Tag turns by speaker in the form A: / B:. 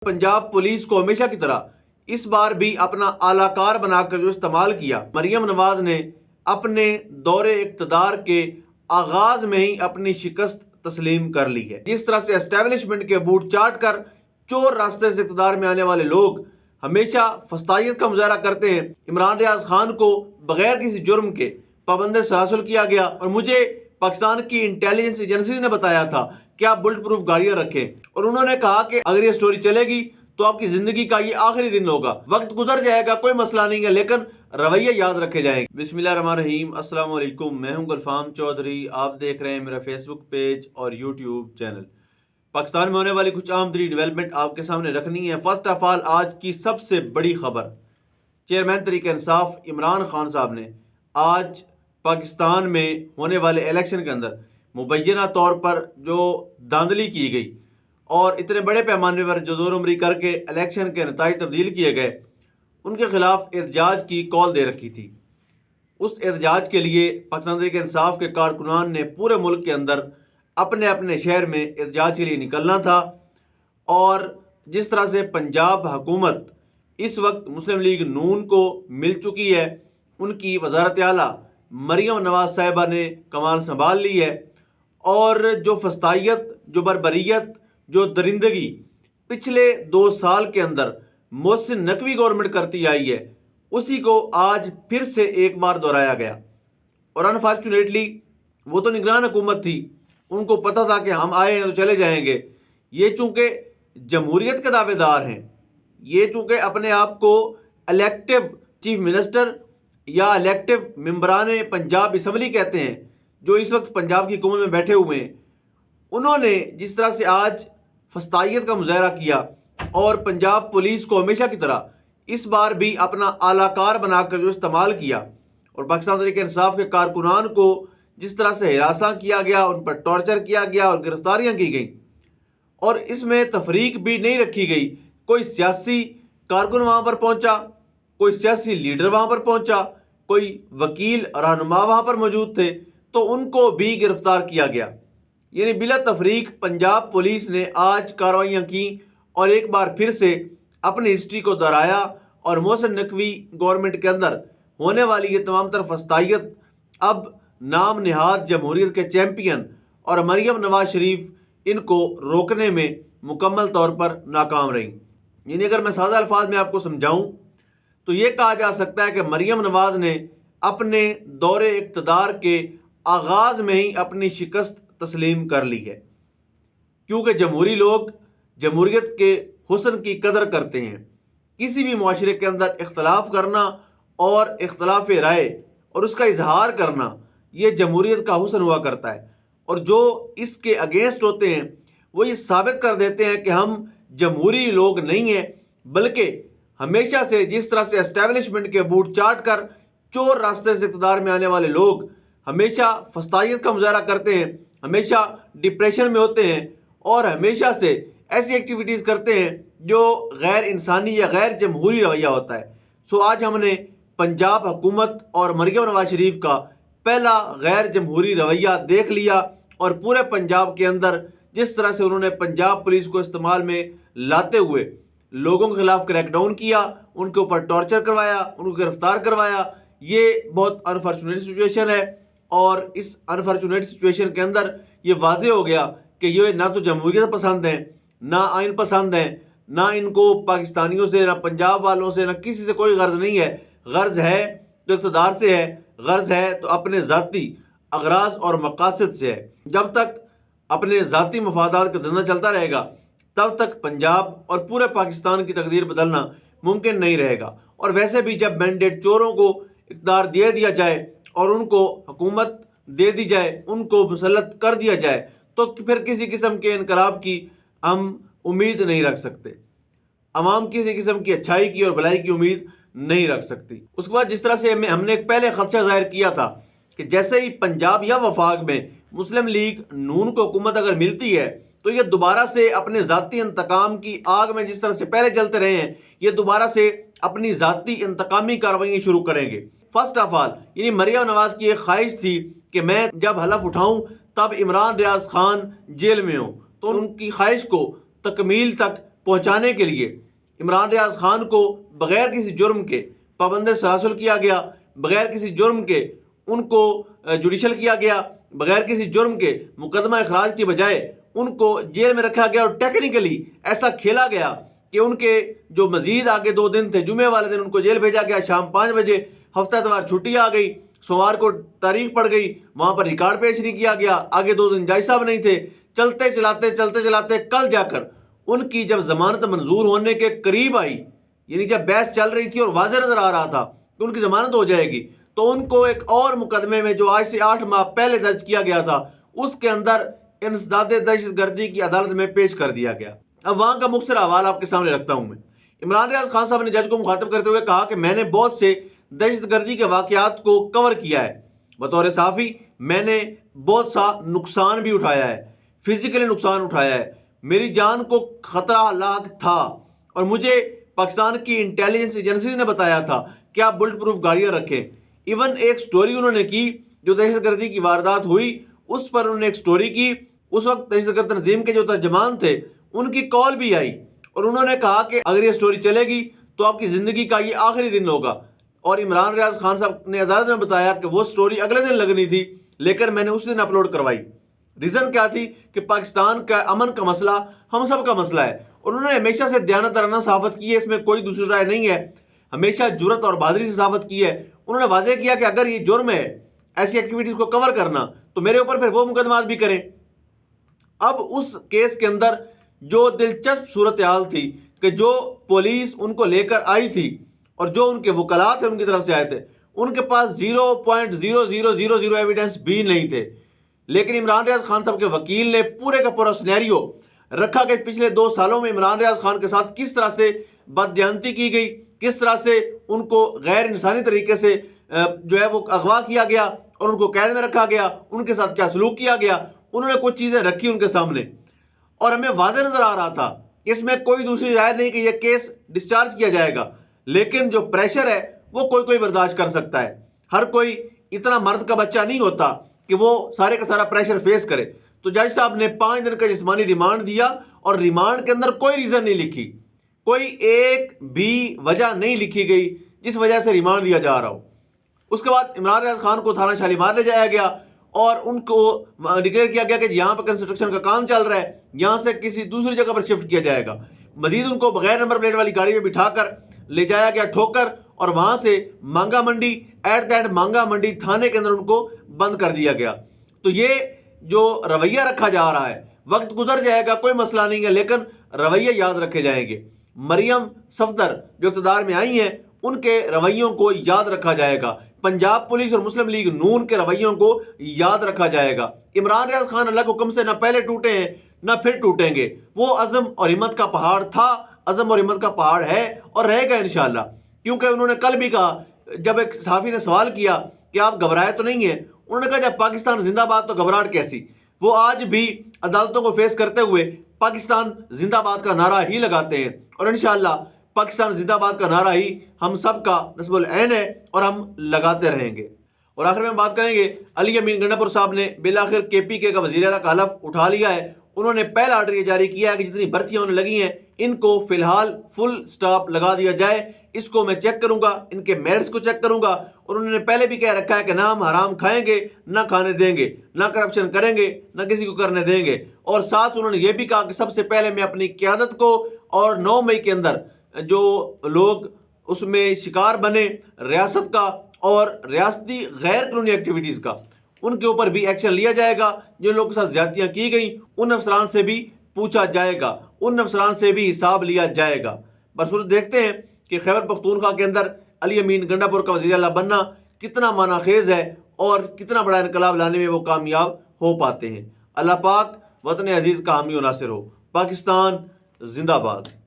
A: Punjab police को हमेशा की तरह इस बार भी अपना आलाकार बनाकर जो इस्तेमाल किया, मरियम नवाज ने अपने दौरे इक़्तिदार के आगाज में ही अपनी शिकस्त तस्लीम कर ली है। जिस तरह से एस्टेब्लिशमेंट के बूट चाट कर चोर रास्ते से इक़्तिदार में आने वाले लोग हमेशा फस्तायत का मुजाहरा करते हैं, इमरान रियाज खान को बगैर किसी जुर्म के पाबंद सलासल किया गया और मुझे पाकिस्तान की इंटेलिजेंस एजेंसी ने बताया था कि आप बुलेट प्रूफ गाड़ियां रखें और उन्होंने कहा कि अगर ये स्टोरी चलेगी तो आपकी जिंदगी का ये आखिरी दिन होगा। वक्त गुजर जाएगा, कोई मसला नहीं है, लेकिन रवैये याद रखे जाएंगे। बिस्मिल्लाहिर्रहमानिर्रहीम, अस्सलाम वालेकुम। मैं हूं गुलफाम चौधरी। आप देख रहे हैं मेरा फेसबुक पेज और यूट्यूब चैनल। पाकिस्तान में होने वाली कुछ अहम तरीन डेवलपमेंट आपके सामने रखनी है। फर्स्ट ऑफ ऑल, आज की सबसे बड़ी खबर, चेयरमैन तहरीक इंसाफ इमरान खान साहब ने आज पाकिस्तान में होने वाले इलेक्शन के अंदर मुबैना तौर पर जो धांधली की गई और इतने बड़े पैमाने पर जो दौर उमरी करके इलेक्शन के नताइज तब्दील किए गए, उनके खिलाफ एहतजाज की कॉल दे रखी थी। उस एहतजाज के लिए पाकिस्तान तहरीक इंसाफ के कारकुनान ने पूरे मुल्क के अंदर अपने अपने शहर में एहतजाज के लिए निकलना था। और जिस तरह से पंजाब हुकूमत इस वक्त मुस्लिम लीग नून को मिल चुकी है, उनकी वज़ारत आला मरियम नवाज साहिबा ने कमाल संभाल ली है और जो फस्तायत, जो बरबरीत, जो दरिंदगी पिछले 2 साल के अंदर मोहसिन नकवी गवर्नमेंट करती आई है, उसी को आज फिर से एक बार दोहराया गया। और अनफॉर्चुनेटली वो तो निगरान हुकूमत थी, उनको पता था कि हम आए हैं तो चले जाएंगे। ये चूँकि जमहूरियत के दावेदार हैं, ये चूँकि अपने आप को इलेक्टिव चीफ मिनिस्टर या इलेक्टिव मेंबरान पंजाब असम्बली कहते हैं, जो इस वक्त पंजाब की हुकूमत में बैठे हुए हैं, उन्होंने जिस तरह से आज फस्तायत का मुजाहरा किया और पंजाब पुलिस को हमेशा की तरह इस बार भी अपना आलाकार बनाकर जो इस्तेमाल किया और पाकिस्तान तहरीक इंसाफ के कारकुनान को जिस तरह से हिरासा किया गया, उन पर टॉर्चर किया गया और गिरफ्तारियां की गई, और इसमें तफरीक भी नहीं रखी गई। कोई सियासी कारकुन वहाँ पर पहुँचा, कोई सियासी लीडर वहाँ पर पहुँचा, कोई वकील रहनुमा वहाँ पर मौजूद थे, तो उनको भी गिरफ्तार किया गया। यानी बिला तफरीक पंजाब पुलिस ने आज कार्रवाइयाँ की और एक बार फिर से अपनी हिस्ट्री को दोहराया और मोहसिन नकवी गवर्नमेंट के अंदर होने वाली ये तमाम तर फस्तायत अब नाम निहाद जमहूरियत के चैम्पियन और मरियम नवाज शरीफ इनको रोकने में मुकम्मल तौर पर नाकाम रही। यानी अगर मैं सादा अल्फाज में आपको समझाऊं तो ये कहा जा सकता है कि मरियम नवाज ने अपने दौरे इक़्तिदार के आगाज़ में ही अपनी शिकस्त तस्लीम कर ली है, क्योंकि जमहूरी लोग जमहूरियत के हुस्न की कदर करते हैं। किसी भी मुआशरे के अंदर इख्तलाफ करना और इख्तलाफ राय और उसका इजहार करना, ये जमहूरियत का हुस्न हुआ करता है। और जो इसके अगेंस्ट होते हैं वो ये साबित कर देते हैं कि हम जमहूरी लोग नहीं हैं, बल्कि हमेशा से जिस तरह से एस्टेब्लिशमेंट के बूट चाट कर चोर रास्ते से इक़्तिदार में आने वाले लोग हमेशा फस्तायत का मुजाहरा करते हैं, हमेशा डिप्रेशन में होते हैं और हमेशा से ऐसी एक्टिविटीज़ करते हैं जो गैर इंसानी या गैर जमहूरी रवैया होता है। सो आज हमने पंजाब हुकूमत और मरियम नवाज शरीफ का पहला गैर जमहूरी रवैया देख लिया और पूरे पंजाब के अंदर जिस तरह से उन्होंने पंजाब पुलिस को इस्तेमाल में लाते हुए लोगों के खिलाफ क्रैकडाउन किया, उनके ऊपर टॉर्चर करवाया, उनको गिरफ्तार करवाया, ये बहुत अनफॉर्चुनेट सिचुएशन है। और इस अनफॉर्चुनेट सिचुएशन के अंदर ये वाज़ेह हो गया कि ये ना तो जमहूरियत पसंद है, ना आइन पसंद है, ना इनको पाकिस्तानियों से, ना पंजाब वालों से, ना किसी से कोई गर्ज नहीं है। गर्ज है तो इक़्तिदार से है, गर्ज है तो अपने ज़ाती अगराज और मकासद से है। जब तक अपने ज़ाती मफादात का धंधा चलता रहेगा तब तक पंजाब और पूरे पाकिस्तान की तकदीर बदलना मुमकिन नहीं रहेगा। और वैसे भी जब मैंडेट चोरों को इक़्तिदार दे दिया जाए और उनको हुकूमत दे दी जाए, उनको मुसल्लत कर दिया जाए, तो फिर किसी किस्म के इनकलाब की हम उम्मीद नहीं रख सकते। अवाम किसी किस्म की अच्छाई की और भलाई की उम्मीद नहीं रख सकती। उसके बाद जिस तरह से हमने एक पहले खदशा जाहिर किया था कि जैसे ही पंजाब या वफाक में मुस्लिम लीग नून को हुकूमत अगर मिलती है तो ये दोबारा से अपने ज़ाती इंतकाम की आग में जिस तरह से पहले जलते रहे हैं, ये दोबारा से अपनी ज़ाती इंतकामी कार्रवाई शुरू करेंगे। फर्स्ट ऑफ ऑल, यानी मरियम नवाज की एक ख्वाहिश थी कि मैं जब हलफ उठाऊं तब इमरान रियाज खान जेल में हो, तो उनकी ख्वाहिश को तकमील तक پہنچانے کے لیے عمران ریاض خان کو بغیر کسی جرم کے پابند سلاسل کیا گیا، بغیر کسی جرم کے ان کو جوڈیشل کیا گیا، بغیر کسی جرم کے مقدمہ اخراج کی بجائے ان کو جیل میں رکھا گیا، اور ٹیکنیکلی ایسا کھیلا گیا کہ ان کے جو مزید آگے 2 دن تھے، جمعے والے دن ان کو جیل بھیجا گیا شام 5 بجے، ہفتہ اتوار چھٹی آ گئی، سوموار کو تاریخ پڑ گئی، وہاں پر ریکارڈ پیش نہیں کیا گیا، آگے 2 دن جج صاحب نہیں تھے، چلتے چلاتے کل جا کر ان کی جب ضمانت منظور ہونے کے قریب آئی، یعنی جب بحث چل رہی تھی اور واضح نظر آ رہا تھا کہ ان کی ضمانت ہو جائے گی، تو ان کو ایک اور مقدمے میں جو آج سے 8 ماہ پہلے درج کیا گیا تھا، اس کے اندر انسداد دہشت گردی کی عدالت میں پیش کر دیا گیا۔ اب وہاں کا مختصر حوالہ آپ کے سامنے رکھتا ہوں میں۔ عمران ریاض خان صاحب نے جج کو مخاطب کرتے ہوئے کہا کہ میں نے بہت سے دہشت گردی کے واقعات کو کور کیا ہے، بطور صحافی میں نے بہت سا نقصان بھی اٹھایا ہے، فزیکلی نقصان اٹھایا ہے، میری جان کو خطرہ لاحق تھا، اور مجھے پاکستان کی انٹیلیجنس ایجنسیز نے بتایا تھا کہ آپ بلٹ پروف گاڑیاں رکھیں۔ ایون ایک سٹوری انہوں نے کی، جو دہشت گردی کی واردات ہوئی اس پر انہوں نے ایک سٹوری کی، اس وقت دہشت گرد تنظیم کے جو ترجمان تھے ان کی کال بھی آئی، اور انہوں نے کہا کہ اگر یہ سٹوری چلے گی تو آپ کی زندگی کا یہ آخری دن ہوگا، اور عمران ریاض خان صاحب نے عدالت میں بتایا کہ وہ سٹوری اگلے دن لگنی تھی لیکن میں نے اس دن اپلوڈ کروائی۔ ریزن کیا تھی کہ پاکستان کا امن کا مسئلہ ہم سب کا مسئلہ ہے، اور انہوں نے ہمیشہ سے دیانتدارانہ صحافت کی ہے، اس میں کوئی دوسری رائے نہیں ہے، ہمیشہ جرأت اور بہادری سے صحافت کی ہے۔ انہوں نے واضح کیا کہ اگر یہ جرم ہے ایسی ایکٹیویٹیز کو کور کرنا تو میرے اوپر پھر وہ مقدمات بھی کریں۔ اب اس کیس کے اندر جو دلچسپ صورتحال تھی کہ جو پولیس ان کو لے کر آئی تھی اور جو ان کے وکلاء تھے ان کی طرف سے آئے تھے، ان کے پاس 0.0000 ایویڈنس بھی نہیں تھے، لیکن عمران ریاض خان صاحب کے وکیل نے پورے کا پورا سینیریو رکھا کہ پچھلے 2 سالوں میں عمران ریاض خان کے ساتھ کس طرح سے بددیانتی کی گئی، کس طرح سے ان کو غیر انسانی طریقے سے جو ہے وہ اغوا کیا گیا اور ان کو قید میں رکھا گیا، ان کے ساتھ کیا سلوک کیا گیا۔ انہوں نے کچھ چیزیں رکھی ان کے سامنے، اور ہمیں واضح نظر آ رہا تھا اس میں کوئی دوسری رائے نہیں کہ یہ کیس ڈسچارج کیا جائے گا، لیکن جو پریشر ہے وہ کوئی برداشت کر سکتا ہے، ہر کوئی اتنا مرد کا بچہ نہیں ہوتا کہ وہ سارے کا سارا پریشر فیس کرے۔ تو جج صاحب نے 5 دن کا جسمانی ریمانڈ دیا، اور ریمانڈ کے اندر کوئی ریزن نہیں لکھی، کوئی ایک بھی وجہ نہیں لکھی گئی جس وجہ سے ریمانڈ دیا جا رہا ہو۔ اس کے بعد عمران ریاض خان کو تھانہ شالیمار لے جایا گیا اور ان کو ڈکلیئر کیا گیا کہ یہاں پر کنسٹرکشن کا کام چل رہا ہے، یہاں سے کسی دوسری جگہ پر شفٹ کیا جائے گا۔ مزید ان کو بغیر نمبر پلیٹ والی گاڑی میں بٹھا کر لے جایا گیا ٹھوکر، اور وہاں سے مانگا منڈی ایٹ دا اینڈ مانگا منڈی تھانے کے اندر ان کو بند کر دیا گیا۔ تو یہ جو رویہ رکھا جا رہا ہے، وقت گزر جائے گا کوئی مسئلہ نہیں ہے، لیکن رویے یاد رکھے جائیں گے۔ مریم صفدر جو اقتدار میں آئی ہیں ان کے رویوں کو یاد رکھا جائے گا، پنجاب پولیس اور مسلم لیگ نون کے رویوں کو یاد رکھا جائے گا۔ عمران ریاض خان اللہ کے حکم سے نہ پہلے ٹوٹے ہیں نہ پھر ٹوٹیں گے، وہ عزم اور ہمت کا پہاڑ تھا، عزم اور ہمت کا پہاڑ ہے اور رہے گا انشاءاللہ۔ کیونکہ انہوں نے کل بھی کہا، جب ایک صحافی نے سوال کیا کہ آپ گھبرائے تو نہیں ہیں، انہوں نے کہا جب پاکستان زندہ باد تو گھبراہٹ کیسی۔ وہ آج بھی عدالتوں کو فیس کرتے ہوئے پاکستان زندہ باد کا نعرہ ہی لگاتے ہیں، اور انشاءاللہ پاکستان زندہ باد کا نعرہ ہی ہم سب کا نصب العین ہے اور ہم لگاتے رہیں گے۔ اور آخر میں ہم بات کریں گے، علی امین گنڈا پور صاحب نے بالآخر KPK کا وزیر اعلیٰ کا حلف اٹھا لیا ہے۔ انہوں نے پہلا آرڈر یہ جاری کیا ہے کہ جتنی بھرتیاں انہیں لگی ہیں ان کو فی الحال فل سٹاپ لگا دیا جائے، اس کو میں چیک کروں گا، ان کے میرٹس کو چیک کروں گا، اور انہوں نے پہلے بھی کہہ رکھا ہے کہ نہ ہم حرام کھائیں گے نہ کھانے دیں گے، نہ کرپشن کریں گے نہ کسی کو کرنے دیں گے، اور ساتھ انہوں نے یہ بھی کہا کہ سب سے پہلے میں اپنی قیادت کو اور 9 مئی کے اندر جو لوگ اس میں شکار بنے ریاست کا اور ریاستی غیر قانونی ایکٹیویٹیز کا، ان کے اوپر بھی ایکشن لیا جائے گا۔ جن لوگوں کے ساتھ زیادتیاں کی گئیں ان افسران سے بھی پوچھا جائے گا، ان افسران سے بھی حساب لیا جائے گا۔ برصورت دیکھتے ہیں کہ خیبر پختونخوا کے اندر علی امین گنڈا پور کا وزیر اعلیٰ بننا کتنا معنی خیز ہے اور کتنا بڑا انقلاب لانے میں وہ کامیاب ہو پاتے ہیں۔ اللہ پاک وطن عزیز کا حامی و ناصر ہو۔ پاکستان زندہ باد۔